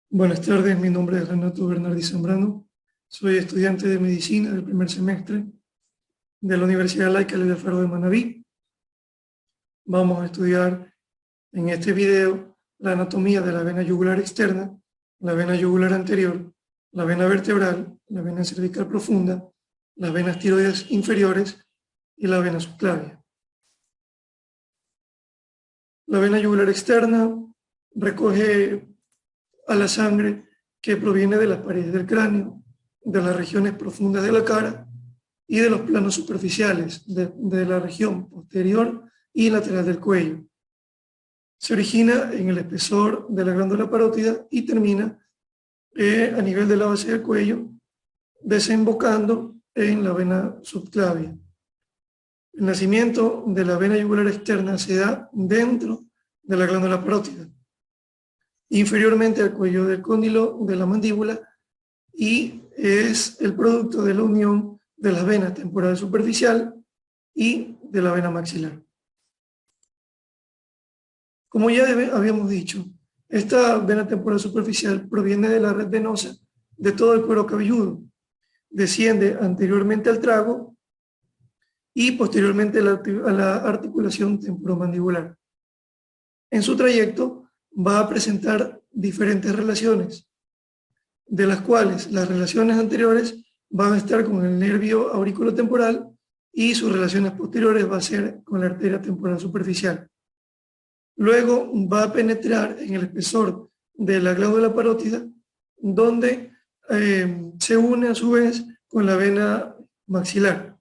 Buenas tardes, mi nombre es Renato Bernardi Zambrano, soy estudiante de medicina del primer semestre de la Universidad Laica Elías Faro de Manabí. Vamos a estudiar en este video la anatomía de la vena yugular externa, la vena yugular anterior, la vena vertebral, la vena cervical profunda, las venas tiroides inferiores y la vena subclavia. La vena yugular externa recoge a la sangre que proviene de las paredes del cráneo, de las regiones profundas de la cara y de los planos superficiales de la región posterior y lateral del cuello. Se origina en el espesor de la glándula parótida y termina a nivel de la base del cuello, desembocando en la vena subclavia. El nacimiento de la vena yugular externa se da dentro de la glándula parótida, inferiormente al cuello del cóndilo de la mandíbula, y es el producto de la unión de la vena temporal superficial y de la vena maxilar. Como ya habíamos dicho, esta vena temporal superficial proviene de la red venosa de todo el cuero cabelludo, desciende anteriormente al trago y posteriormente a la articulación temporomandibular. En su trayecto va a presentar diferentes relaciones, de las cuales las relaciones anteriores van a estar con el nervio auriculotemporal y sus relaciones posteriores va a ser con la arteria temporal superficial. Luego va a penetrar en el espesor de la glándula parótida, donde se une a su vez con la vena maxilar.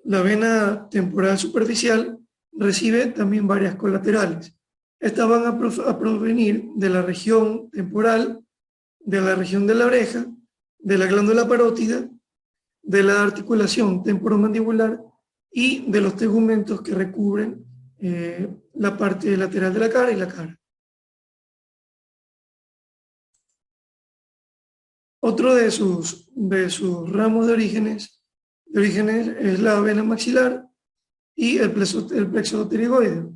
La vena temporal superficial recibe también varias colaterales. Estas van a provenir de la región temporal, de la región de la oreja, de la glándula parótida, de la articulación temporomandibular y de los tegumentos que recubren la parte lateral de la cara y la cara. Otro de sus ramos de orígenes es la vena maxilar y el plexo pterigoideo.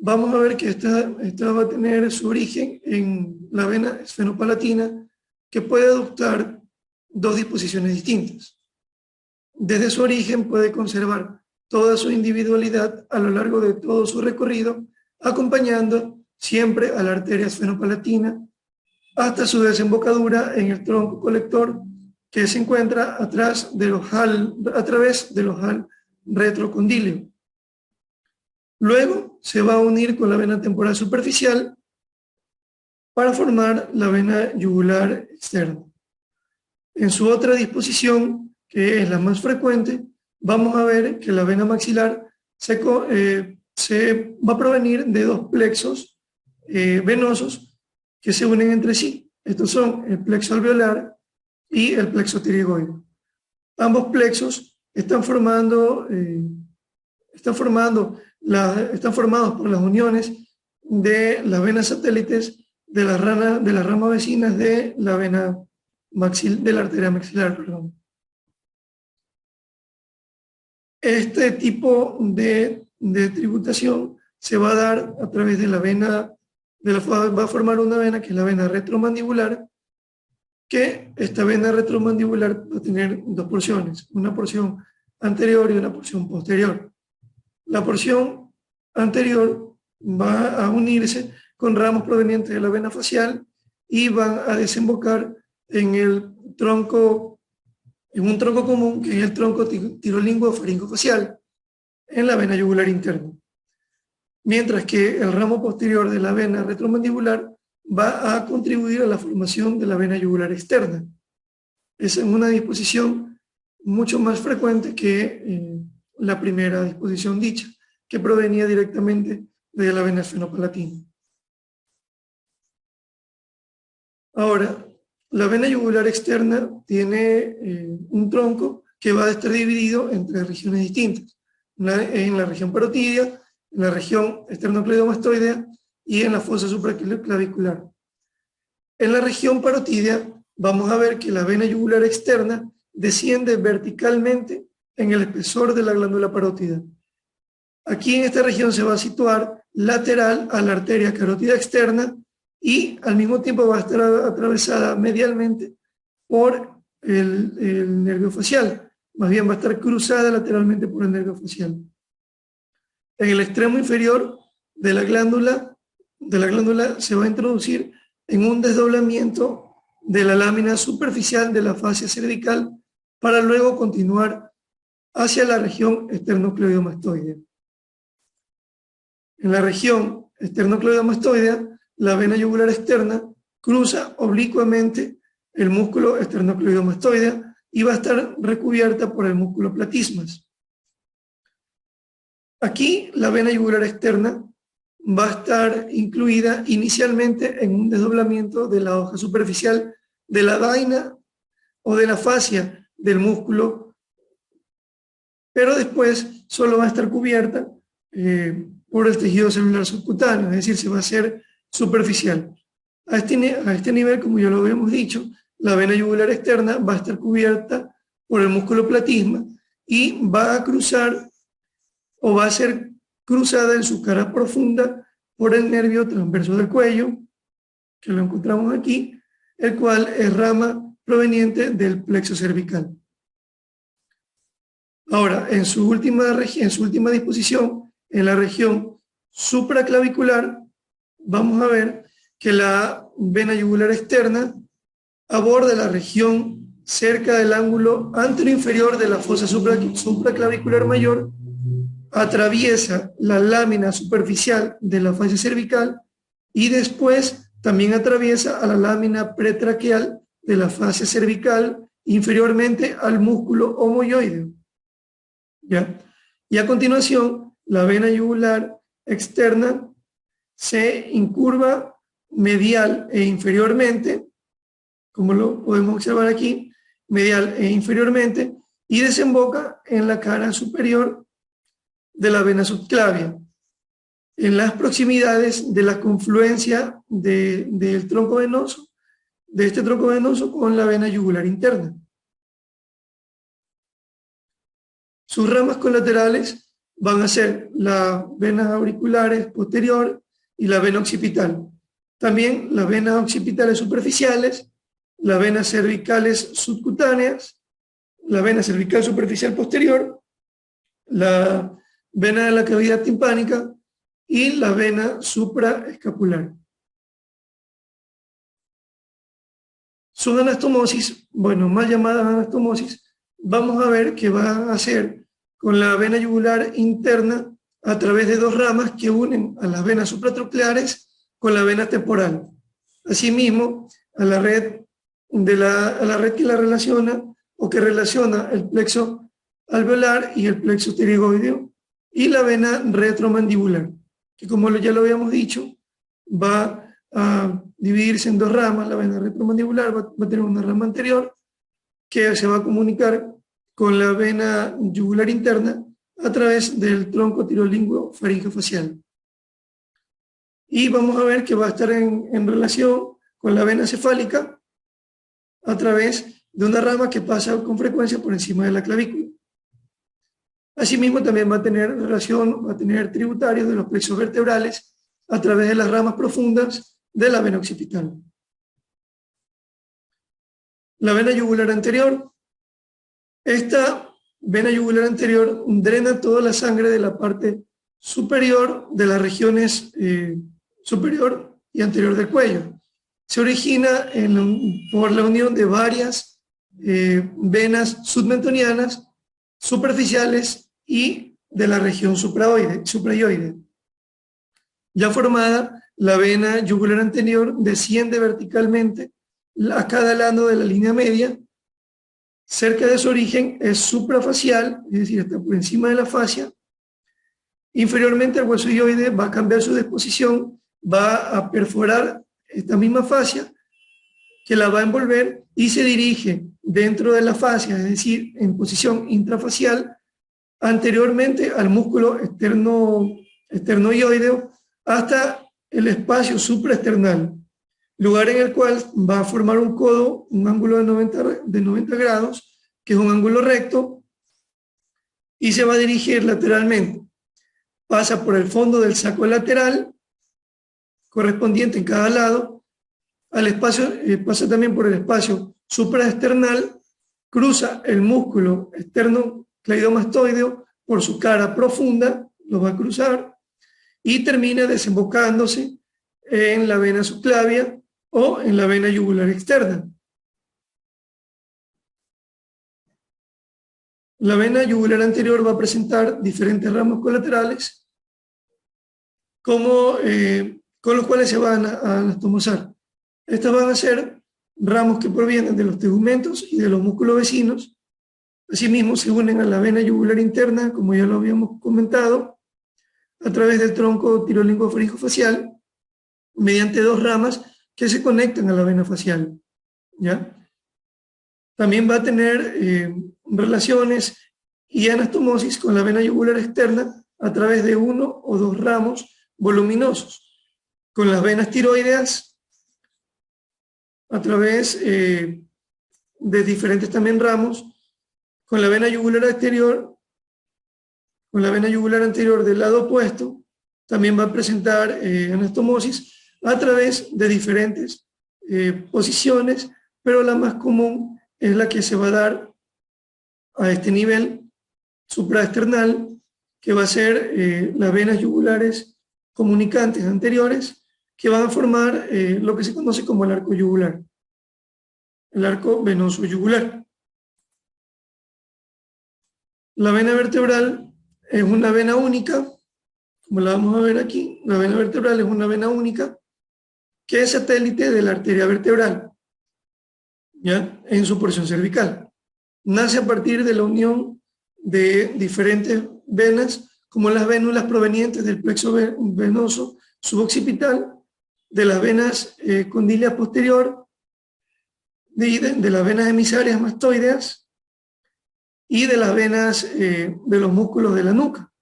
Vamos a ver que esta va a tener su origen en la vena esfenopalatina, que puede adoptar dos disposiciones distintas. Desde su origen puede conservar toda su individualidad a lo largo de todo su recorrido, acompañando siempre a la arteria esfenopalatina hasta su desembocadura en el tronco colector, que se encuentra a través del ojal retrocondíleo. Luego se va a unir con la vena temporal superficial para formar la vena yugular externa. En su otra disposición, que es la más frecuente, vamos a ver que la vena maxilar se va a provenir de dos plexos venosos que se unen entre sí. Estos son el plexo alveolar y el plexo pterigoideo. Ambos plexos están formados por las uniones de las venas satélites de las ramas vecinas de la vena de la arteria maxilar. Este tipo de tributación se va a dar a través de la vena, va a formar una vena que es la vena retromandibular, que esta vena retromandibular va a tener dos porciones, una porción anterior y una porción posterior. La porción anterior va a unirse con ramos provenientes de la vena facial y van a desembocar en un tronco común, que es el tronco tirolinguofaringofacial, en la vena yugular interna. Mientras que el ramo posterior de la vena retromandibular va a contribuir a la formación de la vena yugular externa. Es en una disposición mucho más frecuente que la primera disposición dicha, que provenía directamente de la vena esfenopalatina. Ahora, la vena yugular externa tiene un tronco que va a estar dividido en tres regiones distintas. En la región parotidia, en la región esternocleidomastoidea y en la fosa supraclavicular. En la región parotidia vamos a ver que la vena yugular externa desciende verticalmente en el espesor de la glándula parótida. Aquí en esta región se va a situar lateral a la arteria carótida externa y al mismo tiempo va a estar atravesada medialmente por el nervio facial, más bien va a estar cruzada lateralmente por el nervio facial. En el extremo inferior de la glándula se va a introducir en un desdoblamiento de la lámina superficial de la fascia cervical para luego continuar hacia la región esternocleidomastoidea. En la región esternocleidomastoidea, la vena yugular externa cruza oblicuamente el músculo esternocleidomastoidea y va a estar recubierta por el músculo platismas. Aquí la vena yugular externa va a estar incluida inicialmente en un desdoblamiento de la hoja superficial de la vaina o de la fascia del músculo, pero después solo va a estar cubierta por el tejido celular subcutáneo, es decir, se va a hacer superficial. A este nivel, como ya lo habíamos dicho, la vena yugular externa va a estar cubierta por el músculo platisma y va a cruzar o va a ser cruzada en su cara profunda por el nervio transverso del cuello, que lo encontramos aquí, el cual es rama proveniente del plexo cervical. Ahora, en su última disposición, en la región supraclavicular, vamos a ver que la vena yugular externa aborda la región cerca del ángulo anteroinferior de la fosa supraclavicular mayor, atraviesa la lámina superficial de la fascia cervical y después también atraviesa a la lámina pretraqueal de la fascia cervical inferiormente al músculo omoioideo. ¿Ya? Y a continuación, la vena yugular externa se incurva medial e inferiormente, como lo podemos observar aquí, medial e inferiormente, y desemboca en la cara superior de la vena subclavia, en las proximidades de la confluencia del tronco venoso, de este tronco venoso con la vena yugular interna. Sus ramas colaterales van a ser las venas auriculares posterior y la vena occipital. También las venas occipitales superficiales, las venas cervicales subcutáneas, la vena cervical superficial posterior, la vena de la cavidad timpánica y la vena supraescapular. Su anastomosis, bueno, mal llamada anastomosis, vamos a ver que va a hacer con la vena yugular interna a través de dos ramas que unen a las venas supratrocleares con la vena temporal. Asimismo, a la red que la relaciona o que relaciona el plexo alveolar y el plexo pterigoideo y la vena retromandibular, que como ya lo habíamos dicho, va a dividirse en dos ramas. La vena retromandibular va a tener una rama anterior que se va a comunicar con la vena yugular interna a través del tronco tirolingüo faringofacial. Y vamos a ver que va a estar en relación con la vena cefálica a través de una rama que pasa con frecuencia por encima de la clavícula. Asimismo, también va a tener tributarios de los plexos vertebrales a través de las ramas profundas de la vena occipital. La vena yugular anterior. Esta vena yugular anterior drena toda la sangre de la parte superior de las regiones superior y anterior del cuello. Se origina por la unión de varias venas submentonianas superficiales y de la región suprayoide. Ya formada, la vena yugular anterior desciende verticalmente a cada lado de la línea media. Cerca de su origen es suprafacial, es decir, está por encima de la fascia. Inferiormente al hueso ioide va a cambiar su disposición, va a perforar esta misma fascia que la va a envolver y se dirige dentro de la fascia, es decir, en posición intrafacial, anteriormente al músculo esternoioideo hasta el espacio supraesternal, lugar en el cual va a formar un codo, un ángulo de 90 grados, que es un ángulo recto, y se va a dirigir lateralmente. Pasa por el fondo del saco lateral, correspondiente en cada lado, al espacio, pasa también por el espacio supraesternal, cruza el músculo esternocleidomastoideo por su cara profunda, lo va a cruzar, y termina desembocándose en la vena subclavia o en la vena yugular externa. La vena yugular anterior va a presentar diferentes ramos colaterales con los cuales se van a anastomosar. Estas van a ser ramos que provienen de los tegumentos y de los músculos vecinos. Asimismo, se unen a la vena yugular interna, como ya lo habíamos comentado, a través del tronco tirolinguofaringofacial, mediante dos ramas que se conectan a la vena facial, ¿ya? También va a tener relaciones y anastomosis con la vena yugular externa a través de uno o dos ramos voluminosos, con las venas tiroideas a través de diferentes también ramos, con la vena yugular exterior, con la vena yugular anterior del lado opuesto, también va a presentar anastomosis a través de diferentes posiciones, pero la más común es la que se va a dar a este nivel supraesternal, que va a ser las venas yugulares comunicantes anteriores, que van a formar lo que se conoce como el arco yugular, el arco venoso yugular. La vena vertebral es una vena única, como la vamos a ver aquí. La vena vertebral es una vena única que es satélite de la arteria vertebral, ¿ya? En su porción cervical. Nace a partir de la unión de diferentes venas, como las vénulas provenientes del plexo venoso suboccipital, de las venas condilia posterior, de las venas emisarias mastoideas y de las venas de los músculos de la nuca.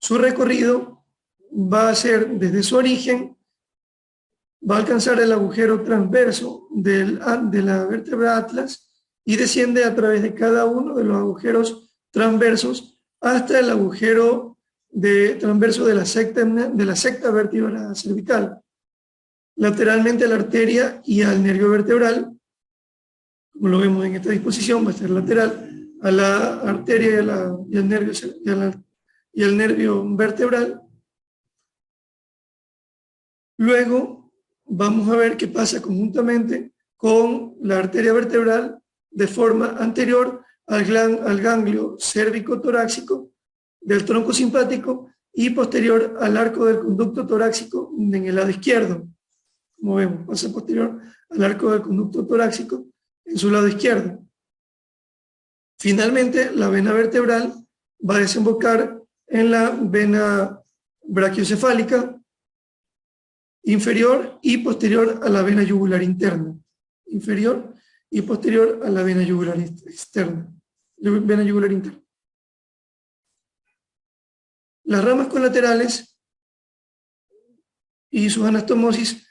Su recorrido va a ser desde su origen, va a alcanzar el agujero transverso de la vértebra atlas y desciende a través de cada uno de los agujeros transversos hasta el agujero transverso de la secta vértebra cervical, lateralmente a la arteria y al nervio vertebral. Como lo vemos en esta disposición, va a ser lateral a la arteria y al nervio vertebral. Luego vamos a ver qué pasa conjuntamente con la arteria vertebral de forma anterior al ganglio cérvico-torácico del tronco simpático y posterior al arco del conducto torácico en el lado izquierdo. Como vemos, pasa posterior al arco del conducto torácico en su lado izquierdo. Finalmente, la vena vertebral va a desembocar en la vena brachiocefálica inferior y posterior a la vena yugular interna. Inferior y posterior a la vena yugular externa. Vena yugular interna. Las ramas colaterales y sus anastomosis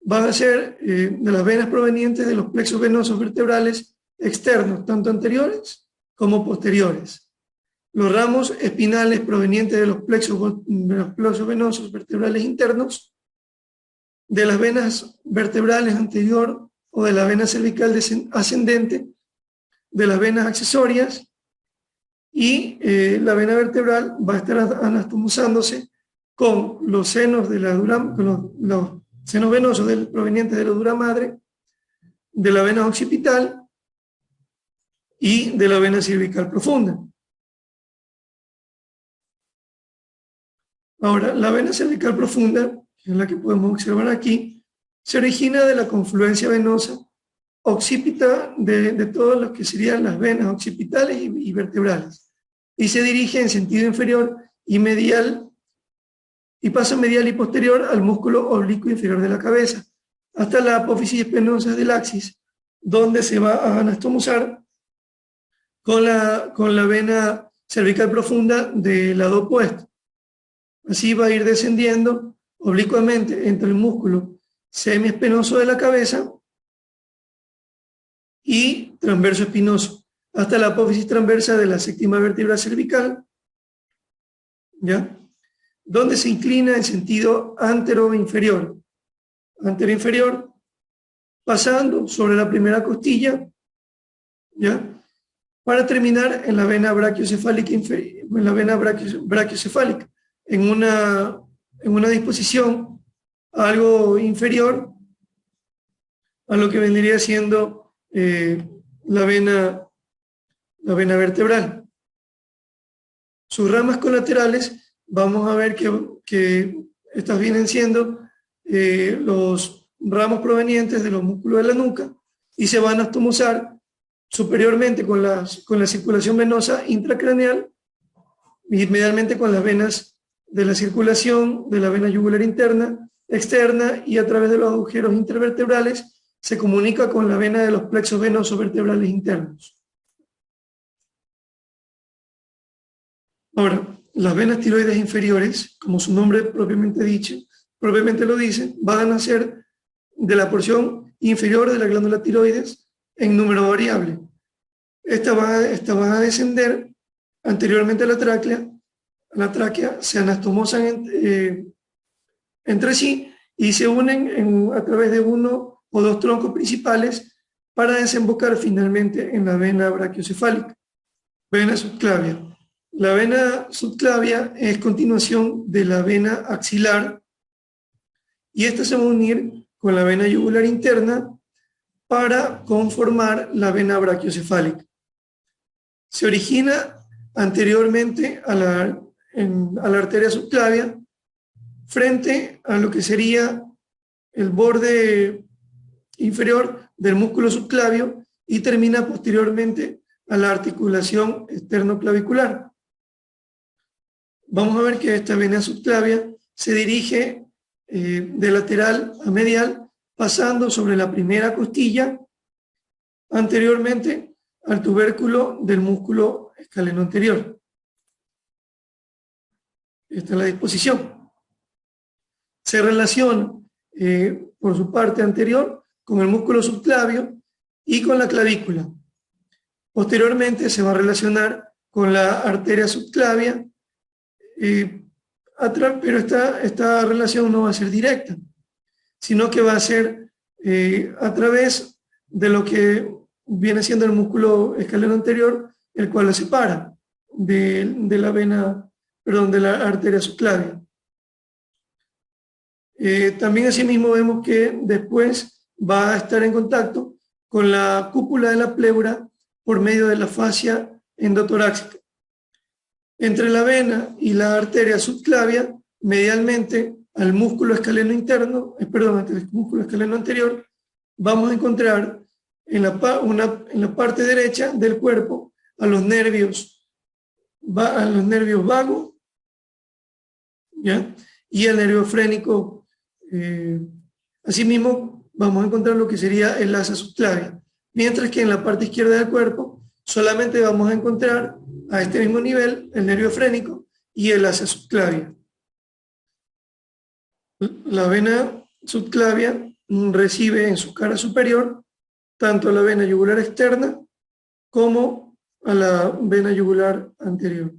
van a ser de las venas provenientes de los plexos venosos vertebrales externos, tanto anteriores como posteriores. Los ramos espinales provenientes de los plexos venosos vertebrales internos, de las venas vertebrales anterior o de la vena cervical ascendente, de las venas accesorias, y la vena vertebral va a estar anastomosándose con los senos de la los senos venosos provenientes de la dura madre, de la vena occipital y de la vena cervical profunda. Ahora, la vena cervical profunda, que es la que podemos observar aquí, se origina de la confluencia venosa occipita de todas lo que serían las venas occipitales y vertebrales, y se dirige en sentido inferior y medial, y pasa medial y posterior al músculo oblicuo inferior de la cabeza, hasta la apófisis espinosa del axis, donde se va a anastomosar con la vena cervical profunda del lado opuesto. Así va a ir descendiendo oblicuamente entre el músculo semiespinoso de la cabeza y transverso espinoso, hasta la apófisis transversa de la séptima vértebra cervical, ¿ya? donde se inclina en sentido antero-inferior. Antero-inferior, pasando sobre la primera costilla, ¿ya? Para terminar en la vena brachiocefálica, en la vena brachiocefálica, en una disposición algo inferior a lo que vendría siendo la vena vertebral. Sus ramas colaterales, vamos a ver que estas vienen siendo los ramos provenientes de los músculos de la nuca y se van a astomosar superiormente con la circulación venosa intracraneal y medialmente con las venas de la circulación de la vena yugular interna, externa, y a través de los agujeros intervertebrales se comunica con la vena de los plexos venosos vertebrales internos. Ahora, las venas tiroides inferiores, como su nombre propiamente lo dice, van a ser de la porción inferior de la glándula tiroides en número variable. Estas van a descender anteriormente a la tráquea, se anastomosan entre sí y se unen a través de uno o dos troncos principales para desembocar finalmente en la vena brachiocefálica, vena subclavia. La vena subclavia es continuación de la vena axilar y esta se va a unir con la vena yugular interna para conformar la vena brachiocefálica. Se origina anteriormente a la arteria subclavia frente a lo que sería el borde inferior del músculo subclavio y termina posteriormente a la articulación esternoclavicular. Vamos a ver que esta vena subclavia se dirige de lateral a medial, pasando sobre la primera costilla, anteriormente al tubérculo del músculo escaleno anterior. Esta es la disposición. Se relaciona por su parte anterior con el músculo subclavio y con la clavícula. Posteriormente se va a relacionar con la arteria subclavia, pero esta relación no va a ser directa, sino que va a ser a través de lo que viene siendo el músculo escaleno anterior, el cual la separa de la arteria subclavia. También asimismo vemos que después va a estar en contacto con la cúpula de la pleura por medio de la fascia endotorácica. Entre la vena y la arteria subclavia, medialmente al músculo escaleno entre el músculo escaleno anterior, vamos a encontrar en la parte derecha del cuerpo a los nervios vago, ¿ya? Y el nervio frénico. Asimismo, vamos a encontrar lo que sería el asa subclavia, mientras que en la parte izquierda del cuerpo solamente vamos a encontrar a este mismo nivel el nervio frénico y el asa subclavia. La vena subclavia recibe en su cara superior tanto a la vena yugular externa como a la vena yugular anterior.